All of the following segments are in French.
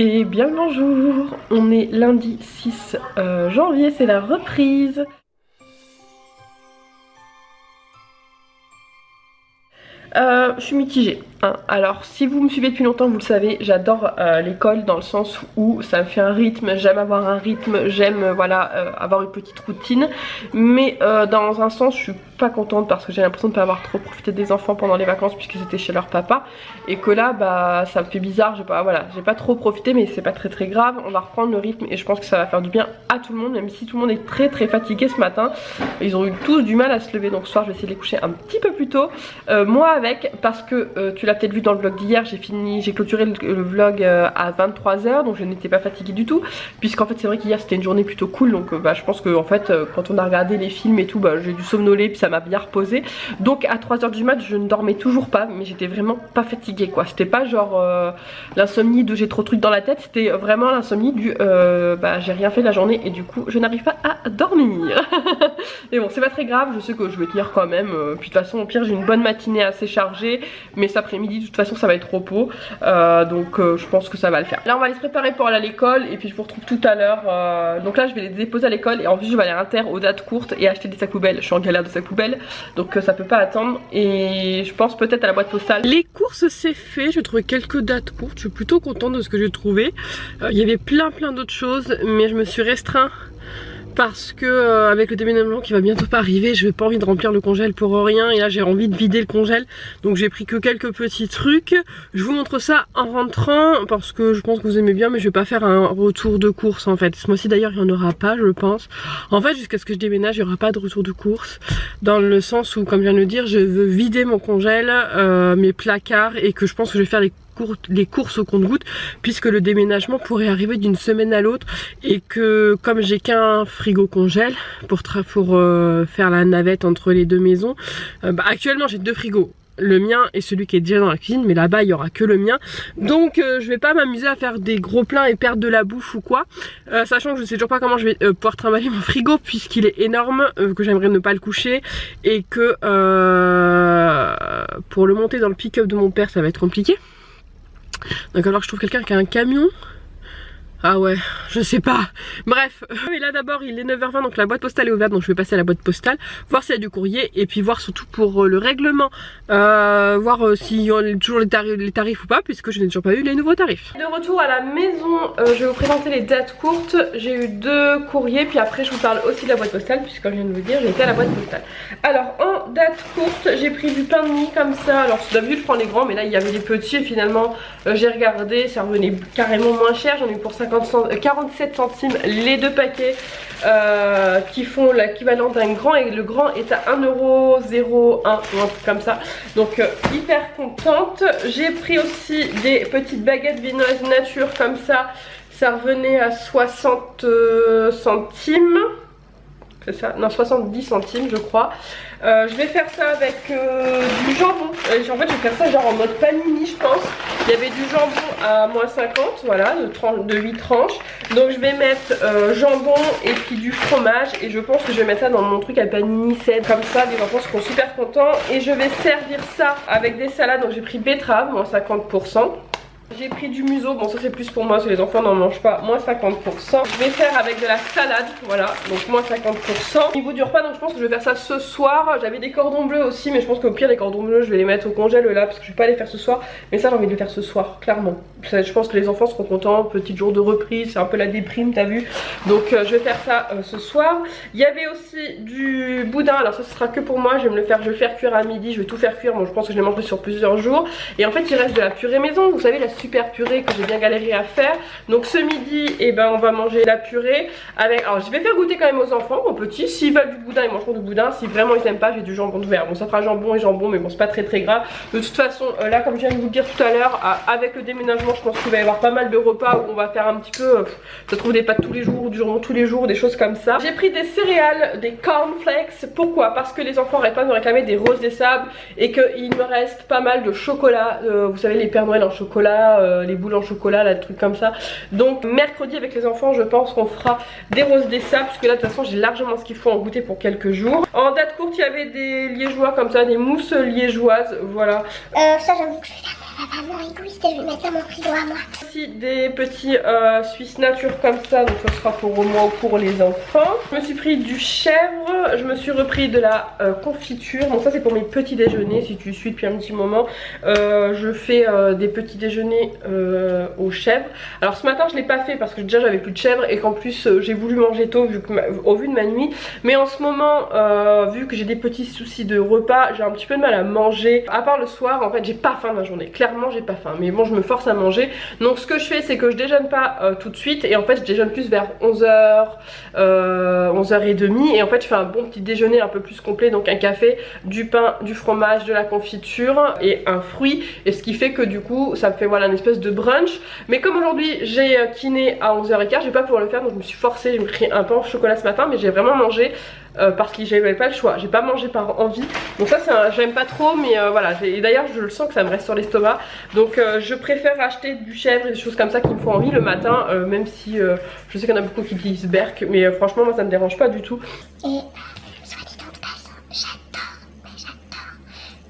Et bien le bonjour, on est lundi 6 janvier, c'est la reprise. Je suis mitigée. Alors si vous me suivez depuis longtemps, vous le savez, j'adore l'école dans le sens où ça me fait un rythme, j'aime avoir un rythme, j'aime voilà avoir une petite routine. Mais dans un sens je suis pas contente parce que j'ai l'impression de ne pas avoir trop profité des enfants pendant les vacances puisqu'ils étaient chez leur papa. Et que là bah ça me fait bizarre, j'ai pas trop profité, mais c'est pas très grave. On va reprendre le rythme et je pense que ça va faire du bien à tout le monde, même si tout le monde est très fatigué ce matin. Ils ont eu tous du mal à se lever, donc ce soir je vais essayer de les coucher un petit peu plus tôt. Moi avec, parce que tu l'as peut-être vu dans le vlog d'hier, j'ai clôturé le vlog à 23 h, donc je n'étais pas fatiguée du tout, puisqu'en fait c'est vrai qu'hier c'était une journée plutôt cool, donc bah, je pense que en fait quand on a regardé les films et tout, bah, j'ai dû somnoler puis ça m'a bien reposé. Donc à 3 h du mat je ne dormais toujours pas, mais j'étais vraiment pas fatiguée quoi. C'était pas genre l'insomnie de j'ai trop de trucs dans la tête, c'était vraiment l'insomnie du bah, j'ai rien fait de la journée et du coup je n'arrive pas à dormir. Mais bon c'est pas très grave, je sais que je vais tenir quand même, puis de toute façon au pire j'ai une bonne matinée assez chargée, mais cet après-midi de toute façon ça va être repos, donc je pense que ça va le faire. Là on va aller se préparer pour aller à l'école et puis je vous retrouve tout à l'heure. Donc là je vais les déposer à l'école et ensuite je vais aller à Inter aux dates courtes et acheter des sacs poubelles. Je suis en galère de sacs poubelles, donc ça peut pas attendre, et je pense peut-être à la boîte postale. Les courses c'est fait, j'ai trouvé quelques dates courtes, je suis plutôt contente de ce que j'ai trouvé. Il y avait plein d'autres choses, mais je me suis restreint parce que avec le déménagement qui va bientôt pas arriver, je n'ai pas envie de remplir le congèle pour rien, et là j'ai envie de vider le congèle, donc j'ai pris que quelques petits trucs. Je vous montre ça en rentrant parce que je pense que vous aimez bien, mais je vais pas faire un retour de course en fait. Ce mois-ci d'ailleurs il n'y en aura pas, je pense. En fait jusqu'à ce que je déménage il n'y aura pas de retour de course, dans le sens où comme je viens de le dire, je veux vider mon congèle, mes placards, et que je pense que je vais faire les courses au compte-gouttes, puisque le déménagement pourrait arriver d'une semaine à l'autre, et que comme j'ai qu'un frigo congèle pour faire la navette entre les deux maisons, bah, actuellement j'ai deux frigos, le mien et celui qui est déjà dans la cuisine, mais là-bas il y aura que le mien, donc je vais pas m'amuser à faire des gros pleins et perdre de la bouffe ou quoi, sachant que je sais toujours pas comment je vais pouvoir trimballer mon frigo puisqu'il est énorme, que j'aimerais ne pas le coucher, et que pour le monter dans le pick-up de mon père ça va être compliqué. Donc alors je trouve quelqu'un qui a un camion. Ah ouais, je sais pas. Bref, mais là d'abord il est 9 h 20, donc la boîte postale est ouverte, donc je vais passer à la boîte postale, voir s'il y a du courrier, et puis voir surtout pour le règlement, voir s'il y a toujours les tarifs ou pas, puisque je n'ai toujours pas eu les nouveaux tarifs. De retour à la maison, je vais vous présenter les dates courtes. J'ai eu 2 courriers, puis après je vous parle aussi de la boîte postale, puisque comme je viens de vous dire, j'ai été à la boîte postale. Alors en date courte, j'ai pris du pain de mie comme ça. Alors d'habitude je prends les grands, mais là il y avait les petits, et finalement j'ai regardé, ça revenait carrément moins cher. J'en ai eu pour 47 centimes les 2 paquets, qui font l'équivalent d'un grand, et le grand est à 1,01 € ou un truc comme ça, donc hyper contente. J'ai pris aussi des petites baguettes viennoises nature comme ça revenait à 60 centimes. C'est ça, non 70 centimes je crois. Je vais faire ça avec du jambon. En fait je vais faire ça genre en mode panini je pense. Il y avait du jambon à moins 50, voilà, de 8 tranches. Donc je vais mettre jambon et puis du fromage, et je pense que je vais mettre ça dans mon truc à panini 7. Comme ça les enfants seront super contents. Et je vais servir ça avec des salades. Donc j'ai pris betterave, moins 50%. J'ai pris du museau, bon ça c'est plus pour moi, si les enfants n'en mangent pas, moins 50%. Je vais faire avec de la salade, voilà, donc moins 50%. Au niveau du repas, donc je pense que je vais faire ça ce soir. J'avais des cordons bleus aussi, mais je pense qu'au pire les cordons bleus je vais les mettre au congèle là, parce que je vais pas les faire ce soir. Mais ça j'ai envie de le faire ce soir, clairement. Je pense que les enfants seront contents, petit jour de reprise, c'est un peu la déprime, t'as vu. Donc je vais faire ça ce soir. Il y avait aussi du boudin, alors ça ce sera que pour moi, je vais le faire cuire à midi, je vais tout faire cuire. Bon je pense que je les mangerai sur plusieurs jours. Et en fait il reste de la purée maison, vous savez la super purée que j'ai bien galéré à faire. Donc ce midi et ben on va manger la purée avec, alors je vais faire goûter quand même aux enfants, aux petits, s'ils veulent du boudin ils mangeront du boudin, si vraiment ils n'aiment pas j'ai du jambon de verre. Bon ça fera jambon et jambon, mais bon c'est pas très grave. De toute façon là comme je viens de vous le dire tout à l'heure, avec le déménagement je pense qu'il va y avoir pas mal de repas où on va faire un petit peu, ça trouve des pâtes tous les jours, du jambon tous les jours, des choses comme ça. J'ai pris des céréales, des cornflakes. Pourquoi? Parce que les enfants n'arrêtent pas de me réclamer des roses des sables, et qu'il me reste pas mal de chocolat, vous savez les Pères Noël en chocolat, les boules en chocolat, là, des trucs comme ça. Donc mercredi avec les enfants je pense qu'on fera des roses des sables, puisque là de toute façon j'ai largement ce qu'il faut en goûter pour quelques jours. En date courte il y avait des liégeois comme ça, des mousses liégeoises, voilà. Ça j'avoue que je vais pas vraiment égoïste et je vais mettre dans mon frigo à moi. Ici des petits Suisse nature comme ça, donc ce sera pour moi ou pour les enfants. Je me suis pris du chèvre, je me suis repris de la confiture. Donc ça c'est pour mes petits déjeuners, si tu suis depuis un petit moment. Je fais des petits déjeuners aux chèvres. Alors ce matin je l'ai pas fait parce que déjà j'avais plus de chèvre et qu'en plus j'ai voulu manger tôt au vu de ma nuit. Mais en ce moment, vu que j'ai des petits soucis de repas, j'ai un petit peu de mal à manger. À part le soir, en fait j'ai pas faim de la journée. Clairement j'ai pas faim, mais bon je me force à manger. Donc ce que je fais c'est que je déjeune pas tout de suite et en fait je déjeune plus vers 11h, 11h30 et en fait je fais un bon petit déjeuner un peu plus complet, donc un café, du pain, du fromage, de la confiture et un fruit, et ce qui fait que du coup ça me fait voilà une espèce de brunch. Mais comme aujourd'hui j'ai kiné à 11h15, je vais pas pouvoir le faire donc je me suis forcée, j'ai pris un pain au chocolat ce matin, mais j'ai vraiment mangé parce que j'avais pas le choix, j'ai pas mangé par envie. Donc ça j'aime pas trop, mais voilà, et d'ailleurs je le sens que ça me reste sur l'estomac. Donc je préfère acheter du chèvre et des choses comme ça qui me font envie le matin, même si je sais qu'il y en a beaucoup qui disent berk, mais franchement moi ça me dérange pas du tout. Et soit dit en passant, j'adore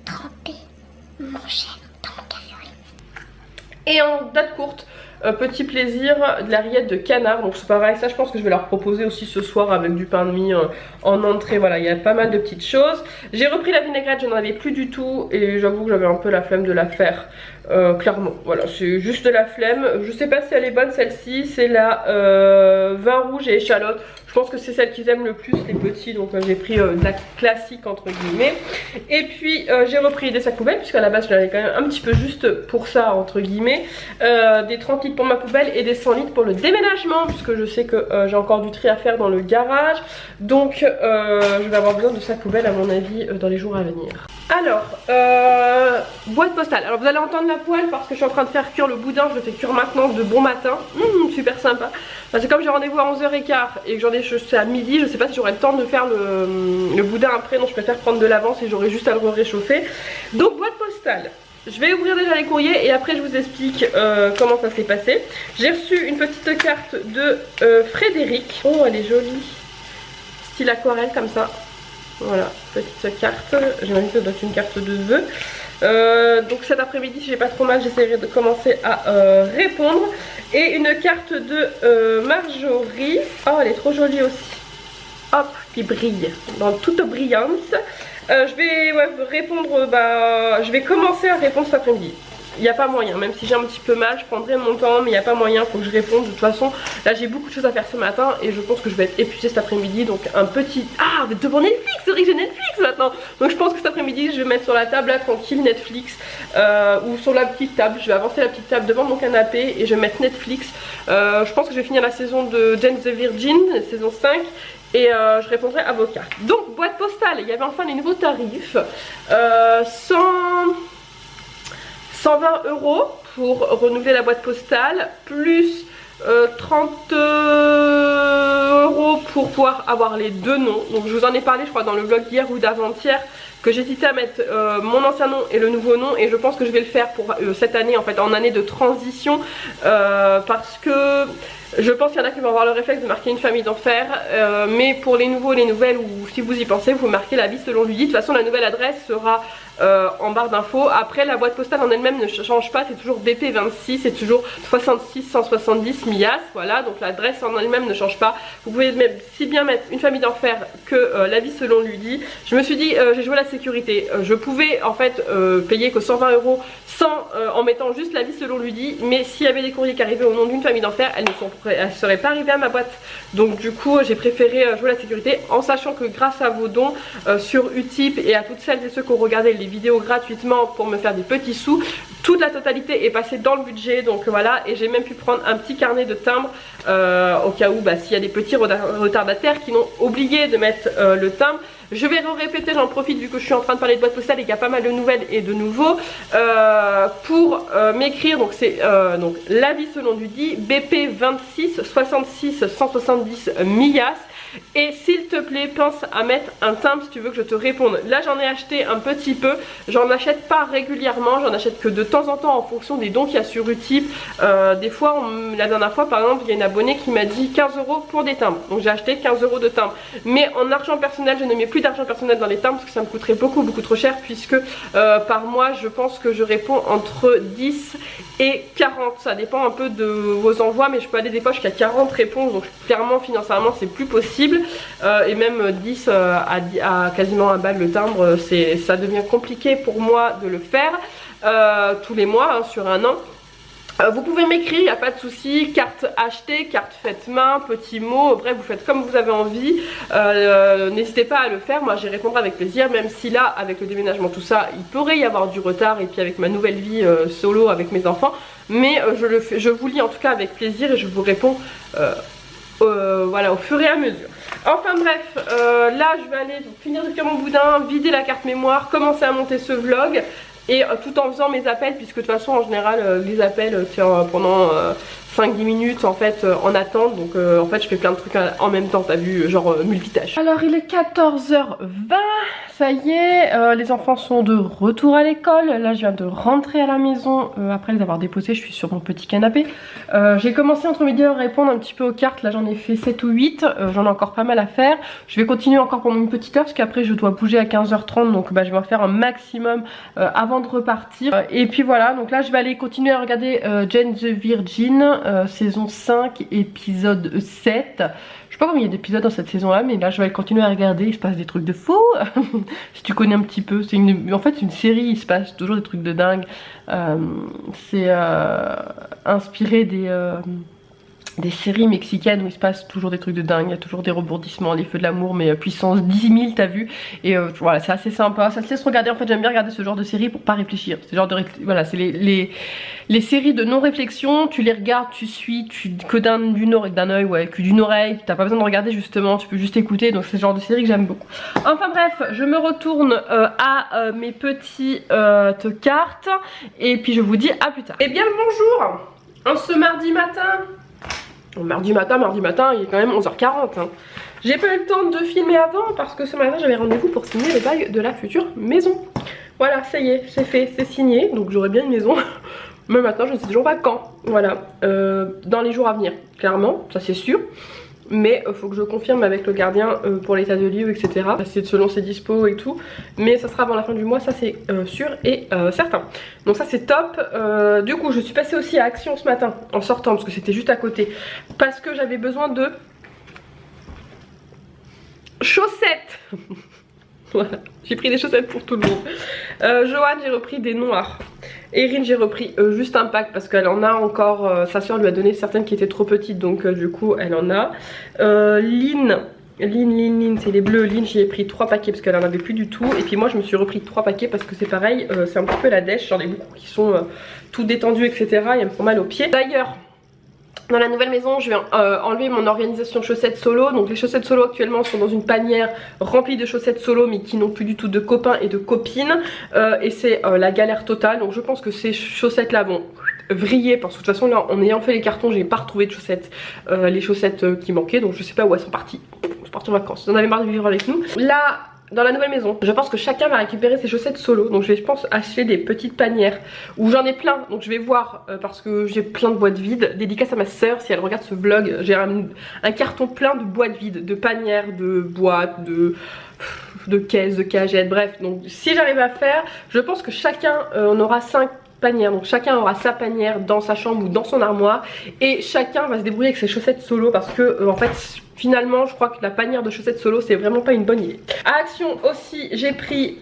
tremper mon chèvre dans mon café au lait. Et en date courte, petit plaisir, de la rillette de canard. Donc c'est pareil, ça je pense que je vais leur proposer aussi ce soir avec du pain de mie en entrée. Voilà, il y a pas mal de petites choses. J'ai repris la vinaigrette, je n'en avais plus du tout et j'avoue que j'avais un peu la flemme de la faire. Clairement, voilà, c'est juste de la flemme. Je sais pas si elle est bonne celle-ci, c'est la vin rouge et échalote. Je pense que c'est celle qu'ils aiment le plus, les petits, donc j'ai pris de la classique entre guillemets. Et puis j'ai repris des sacs poubelles, puisqu'à la base je l'avais quand même un petit peu juste pour ça entre guillemets. Des 30 litres pour ma poubelle et des 100 litres pour le déménagement, puisque je sais que j'ai encore du tri à faire dans le garage. Donc je vais avoir besoin de sacs poubelles à mon avis dans les jours à venir. Alors, boîte postale. Alors vous allez entendre la poêle parce que je suis en train de faire cuire le boudin. Je le fais cuire maintenant de bon matin. Super sympa. Parce que comme j'ai rendez-vous à 11h15 et que j'en ai c'est à midi, je sais pas si j'aurai le temps de faire le boudin après. Donc je préfère prendre de l'avance et j'aurai juste à le réchauffer. Donc boîte postale. Je vais ouvrir déjà les courriers et après je vous explique comment ça s'est passé. J'ai reçu une petite carte de Frédéric. Oh elle est jolie. Style aquarelle comme ça. Voilà, petite carte, j'imagine que ça doit être une carte de vœux. Donc cet après-midi, si j'ai pas trop mal, j'essaierai de commencer à répondre. Et une carte de Marjorie. Oh, elle est trop jolie aussi. Hop, qui brille dans toute brillance. Je vais répondre, je vais commencer à répondre cet après-midi. Il n'y a pas moyen, même si j'ai un petit peu mal, je prendrai mon temps, mais il n'y a pas moyen, il faut que je réponde. De toute façon, là j'ai beaucoup de choses à faire ce matin et je pense que je vais être épuisée cet après-midi. Donc un petit... Ah, devant Netflix, c'est vrai que j'ai Netflix maintenant. Donc je pense que cet après-midi, je vais mettre sur la table là, tranquille, Netflix, ou sur la petite table. Je vais avancer la petite table devant mon canapé et je vais mettre Netflix. Je pense que je vais finir la saison de Jane the Virgin, saison 5. Et je répondrai à vos cartes. Donc boîte postale, il y avait enfin les nouveaux tarifs. 120 € pour renouveler la boîte postale, plus 30 € pour pouvoir avoir les deux noms. Donc je vous en ai parlé je crois dans le vlog hier ou d'avant-hier, que j'hésitais à mettre mon ancien nom et le nouveau nom, et je pense que je vais le faire pour cette année, en fait en année de transition, parce que je pense qu'il y en a qui vont avoir le réflexe de marquer une famille d'enfer, mais pour les nouveaux, les nouvelles, ou si vous y pensez, vous marquez la vie selon Ludie. De toute façon la nouvelle adresse sera en barre d'infos. Après la boîte postale en elle-même ne change pas, c'est toujours BP26, c'est toujours 66 170 Mias, voilà, donc l'adresse en elle-même ne change pas. Vous pouvez si bien mettre une famille d'enfer que la vie selon Ludie. Je me suis dit, j'ai joué la sécurité, je pouvais en fait payer que 120 € sans, en mettant juste la vie selon Ludie, mais s'il y avait des courriers qui arrivaient au nom d'une famille d'enfer, elles ne seraient pas arrivées à ma boîte. Donc du coup j'ai préféré jouer la sécurité, en sachant que grâce à vos dons sur Utip et à toutes celles et ceux qui ont regardé les vidéos gratuitement pour me faire des petits sous, toute la totalité est passée dans le budget. Donc voilà, et j'ai même pu prendre un petit carnet de timbres au cas où s'il y a des petits retardataires qui n'ont oublié de mettre le timbre. Je vais répéter, j'en profite vu que je suis en train de parler de boîte postale et qu'il y a pas mal de nouvelles et de nouveaux, pour m'écrire. Donc c'est la vie selon Ludie, BP 26 66 170 Mias. Et s'il te plaît, pense à mettre un timbre si tu veux que je te réponde. Là j'en ai acheté un petit peu, j'en achète pas régulièrement, j'en achète que de temps en temps en fonction des dons qu'il y a sur Utip. Des fois, la dernière fois par exemple, il y a une abonnée qui m'a dit 15 € pour des timbres. Donc j'ai acheté 15 € de timbres. Mais en argent personnel, je ne mets plus d'argent personnel dans les timbres parce que ça me coûterait beaucoup trop cher, puisque par mois je pense que je réponds entre 10 et 40. Ça dépend un peu de vos envois, mais je peux aller des fois jusqu'à 40 réponses. Donc clairement financièrement c'est plus possible. Et même 10 à quasiment 1 balle le timbre, ça devient compliqué pour moi de le faire tous les mois, hein, sur un an. Vous pouvez m'écrire, il n'y a pas de souci, carte achetée, carte faite main, petits mots, bref vous faites comme vous avez envie. N'hésitez pas à le faire, moi j'y répondrai avec plaisir, même si là avec le déménagement tout ça il pourrait y avoir du retard, et puis avec ma nouvelle vie solo avec mes enfants, mais je vous lis en tout cas avec plaisir et je vous réponds voilà, au fur et à mesure. Enfin bref, là je vais aller finir de faire mon boudin, vider la carte mémoire, commencer à monter ce vlog. Et tout en faisant mes appels, puisque de toute façon en général les appels tiennent pendant 5-10 minutes en fait en attente. Donc en fait je fais plein de trucs en même temps, t'as vu, genre multitâche. Alors il est 14h20, ça y est, les enfants sont de retour à l'école. Là je viens de rentrer à la maison après les avoir déposés, je suis sur mon petit canapé. J'ai commencé entre midi à répondre un petit peu aux cartes, là j'en ai fait 7 ou 8, j'en ai encore pas mal à faire. Je vais continuer encore pendant une petite heure parce qu'après je dois bouger à 15h30, donc bah, je vais en faire un maximum avant de repartir. Et puis voilà, donc là je vais aller continuer à regarder Jane the Virgin, saison 5 épisode 7. Je sais pas combien il y a d'épisodes dans cette saison là, mais là je vais continuer à regarder, il se passe des trucs de fou. Si tu connais un petit peu, c'est en fait une série, il se passe toujours des trucs de dingue. C'est inspiré des séries mexicaines où il se passe toujours des trucs de dingue, il y a toujours des rebondissements, les feux de l'amour, mais puissance 10 000 t'as vu. Et voilà, c'est assez sympa, ça te laisse regarder. En fait j'aime bien regarder ce genre de série pour pas réfléchir. C'est genre de voilà, c'est les séries de non-réflexion, tu les regardes, tu suis, que d'un œil, ouais, que d'une oreille, t'as pas besoin de regarder justement, tu peux juste écouter. Donc c'est le genre de série que j'aime beaucoup. Enfin bref, je me retourne à mes petites cartes, et puis je vous dis à plus tard. Et bien le bonjour en ce mardi matin. Mardi matin, il est quand même 11h40 hein. J'ai pas eu le temps de filmer avant parce que ce matin j'avais rendez-vous pour signer les bails de la future maison. Voilà, ça y est, c'est fait, c'est signé. Donc j'aurai bien une maison. Mais maintenant je ne sais toujours pas quand. Voilà, dans les jours à venir, clairement, ça c'est sûr. Mais faut que je confirme avec le gardien pour l'état de lieu, etc. C'est selon ses dispos et tout. Mais ça sera avant la fin du mois, ça c'est sûr et certain. Donc ça c'est top. Du coup je suis passée aussi à Action ce matin en sortant, parce que c'était juste à côté. Parce que j'avais besoin de chaussettes. Voilà, j'ai pris des chaussettes pour tout le monde. Joanne, j'ai repris des noirs. Erin, j'ai repris juste un pack parce qu'elle en a encore. Sa soeur lui a donné certaines qui étaient trop petites, donc du coup elle en a. Lynn, c'est les bleus. Lynn, j'y ai pris 3 paquets parce qu'elle en avait plus du tout. Et puis moi je me suis repris 3 paquets parce que c'est pareil, c'est un petit peu la dèche. J'en ai beaucoup qui sont tout détendus, etc. Et elles me font mal aux pieds. D'ailleurs, dans la nouvelle maison, je vais enlever mon organisation chaussettes solo. Donc les chaussettes solo actuellement sont dans une panière remplie de chaussettes solo, mais qui n'ont plus du tout de copains et de copines. Et c'est la galère totale. Donc je pense que ces chaussettes là vont vriller, parce que de toute façon là en ayant fait les cartons j'ai pas retrouvé de chaussettes, les chaussettes qui manquaient. Donc je sais pas où elles sont parties. Elles sont parties en vacances, ils en avaient marre de vivre avec nous. Là, dans la nouvelle maison, je pense que chacun va récupérer ses chaussettes solo. Donc je vais, je pense, acheter des petites panières où j'en ai plein. Donc je vais voir parce que j'ai plein de boîtes vides. Dédicace à ma soeur si elle regarde ce vlog. J'ai un carton plein de boîtes vides, de panières, de boîtes, de caisses, de cagettes, bref. Donc si j'arrive à faire, je pense que chacun on aura 5 panières. Donc chacun aura sa panière dans sa chambre ou dans son armoire. Et chacun va se débrouiller avec ses chaussettes solo parce que en fait... Finalement je crois que la panière de chaussettes solo c'est vraiment pas une bonne idée. À Action aussi j'ai pris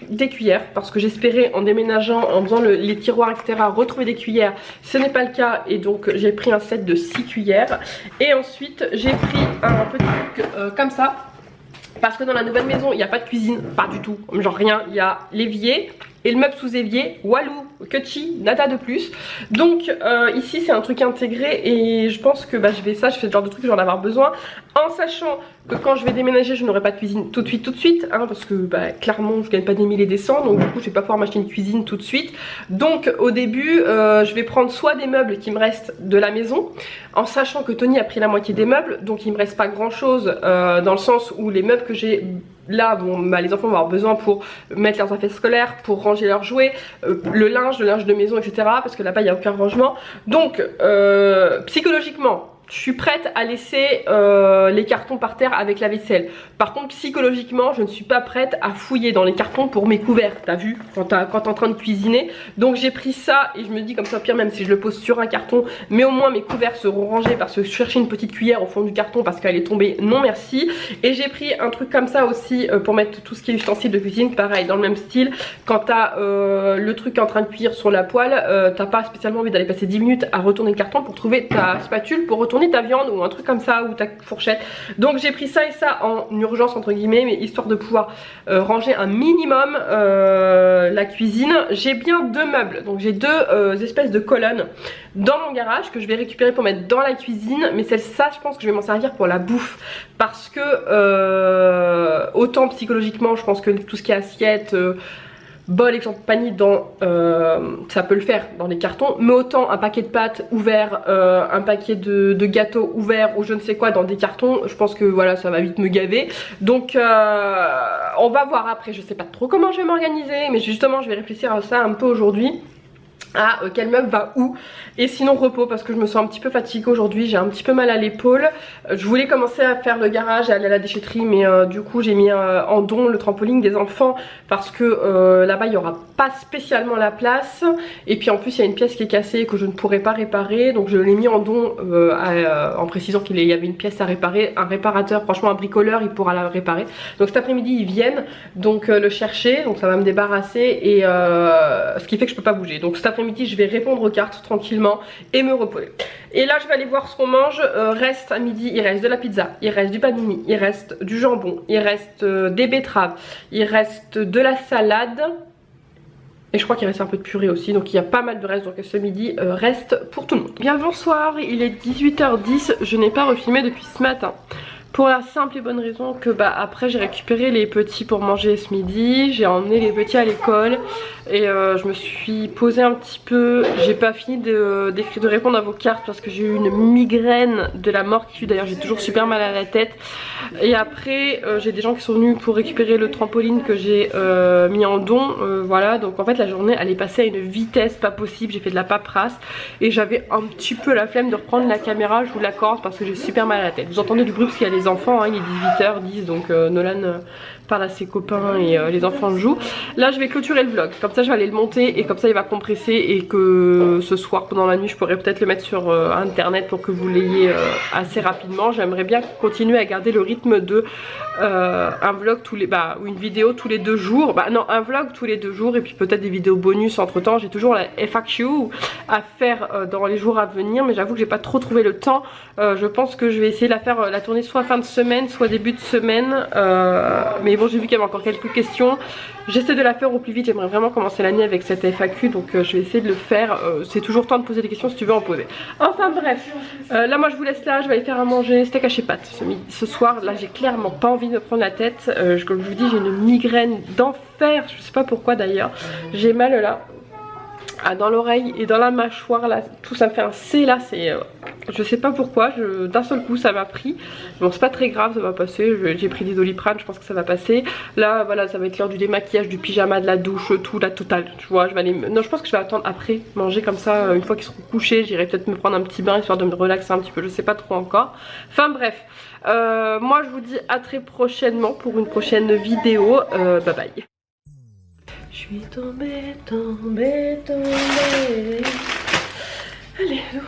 des cuillères parce que j'espérais en déménageant, en faisant les tiroirs etc retrouver des cuillères. Ce n'est pas le cas et donc j'ai pris un set de 6 cuillères. Et ensuite j'ai pris un petit truc comme ça. Parce que dans la nouvelle maison il n'y a pas de cuisine, pas du tout, genre rien. Il y a l'évier, et le meuble sous évier, walou, kutchi, nada de plus. Donc ici c'est un truc intégré et je pense que je fais ce genre de truc, j'en avoir besoin, en sachant que quand je vais déménager je n'aurai pas de cuisine tout de suite hein, parce que clairement je gagne pas des milliers et des cents, donc du coup je vais pas pouvoir m'acheter une cuisine tout de suite. Donc au début je vais prendre soit des meubles qui me restent de la maison, en sachant que Tony a pris la moitié des meubles, donc il me reste pas grand chose dans le sens où les meubles que j'ai là, bon, les enfants vont avoir besoin pour mettre leurs affaires scolaires, pour ranger leurs jouets, le linge de maison, etc. Parce que là-bas il n'y a aucun rangement. Donc psychologiquement je suis prête à laisser les cartons par terre avec la vaisselle. Par contre psychologiquement je ne suis pas prête à fouiller dans les cartons pour mes couverts, t'as vu, quand t'es en train de cuisiner. Donc j'ai pris ça et je me dis comme ça, pire même si je le pose sur un carton, mais au moins mes couverts seront rangés, parce que je cherchais une petite cuillère au fond du carton parce qu'elle est tombée, non merci. Et j'ai pris un truc comme ça aussi pour mettre tout ce qui est ustensile de cuisine, pareil dans le même style. Quand t'as le truc en train de cuire sur la poêle, t'as pas spécialement envie d'aller passer 10 minutes à retourner le carton pour trouver ta spatule pour retourner ta viande ou un truc comme ça, ou ta fourchette. Donc j'ai pris ça et ça en urgence entre guillemets, mais histoire de pouvoir ranger un minimum la cuisine. J'ai bien deux meubles, donc j'ai deux espèces de colonnes dans mon garage que je vais récupérer pour mettre dans la cuisine, mais ça je pense que je vais m'en servir pour la bouffe, parce que autant psychologiquement je pense que tout ce qui est assiette, bol et compagnie ça peut le faire dans les cartons, mais autant un paquet de pâtes ouvert, un paquet de gâteaux ouvert ou je ne sais quoi dans des cartons, je pense que voilà ça va vite me gaver. Donc on va voir après, je sais pas trop comment je vais m'organiser, mais justement je vais réfléchir à ça un peu aujourd'hui, à quel meuble va où. Et sinon repos, parce que je me sens un petit peu fatiguée aujourd'hui, j'ai un petit peu mal à l'épaule. Je voulais commencer à faire le garage, à aller à la déchetterie, mais du coup j'ai mis en don le trampoline des enfants, parce que là-bas il n'y aura pas spécialement la place, et puis en plus il y a une pièce qui est cassée que je ne pourrais pas réparer, donc je l'ai mis en don en précisant qu'il y avait une pièce à réparer. Un réparateur, franchement un bricoleur, il pourra la réparer. Donc cet après-midi ils viennent donc le chercher, donc ça va me débarrasser, et ce qui fait que je peux pas bouger. Donc cet après-midi je vais répondre aux cartes tranquillement et me reposer. Et là je vais aller voir ce qu'on mange. Reste à midi, il reste de la pizza, il reste du panini, il reste du jambon, il reste des betteraves, il reste de la salade, et je crois qu'il reste un peu de purée aussi, donc il y a pas mal de reste. Donc ce midi reste pour tout le monde. Bien bonsoir, il est 18h10, je n'ai pas refilmé depuis ce matin. Pour la simple et bonne raison que après j'ai récupéré les petits pour manger ce midi, j'ai emmené les petits à l'école et je me suis posée un petit peu. J'ai pas fini de répondre à vos cartes parce que j'ai eu une migraine de la mort qui tue. D'ailleurs j'ai toujours super mal à la tête. Et après j'ai des gens qui sont venus pour récupérer le trampoline que j'ai mis en don, voilà. Donc en fait la journée elle est passée à une vitesse pas possible, j'ai fait de la paperasse et j'avais un petit peu la flemme de reprendre la caméra, je vous l'accorde, parce que j'ai super mal à la tête. Vous entendez du bruit parce qu'il y a les enfants, hein, il est 18h10, donc Nolan parle à ses copains et les enfants jouent. Là je vais clôturer le vlog, comme ça je vais aller le monter et comme ça il va compresser, et que ce soir pendant la nuit je pourrais peut-être le mettre sur internet pour que vous l'ayez assez rapidement. J'aimerais bien continuer à garder le rythme de un vlog ou une vidéo tous les 2 jours, non, un vlog tous les 2 jours, et puis peut-être des vidéos bonus entre temps. J'ai toujours la FAQ à faire dans les jours à venir, mais j'avoue que j'ai pas trop trouvé le temps. Je pense que je vais essayer de la tourner soit fin de semaine soit début de semaine, mais bon j'ai vu qu'il y avait encore quelques questions, j'essaie de la faire au plus vite. J'aimerais vraiment commencer l'année avec cette FAQ, donc je vais essayer de le faire. C'est toujours temps de poser des questions si tu veux en poser. Enfin bref, là moi je vous laisse là, je vais aller faire à manger steak haché pâtes ce soir. Là j'ai clairement pas envie de me prendre la tête, comme je vous dis j'ai une migraine d'enfer, je sais pas pourquoi d'ailleurs. J'ai mal là dans l'oreille et dans la mâchoire là, tout ça me fait un C là, c'est je sais pas pourquoi, d'un seul coup ça m'a pris. Bon c'est pas très grave, ça va passer, j'ai pris des Doliprane, je pense que ça va passer. Là voilà, ça va être l'heure du démaquillage, du pyjama, de la douche, tout la totale, tu vois. Je vais aller, non je pense que je vais attendre après manger, comme ça une fois qu'ils seront couchés j'irai peut-être me prendre un petit bain histoire de me relaxer un petit peu, je sais pas trop encore. Enfin bref, moi je vous dis à très prochainement pour une prochaine vidéo, bye bye. Je suis tombée. Allez, allô.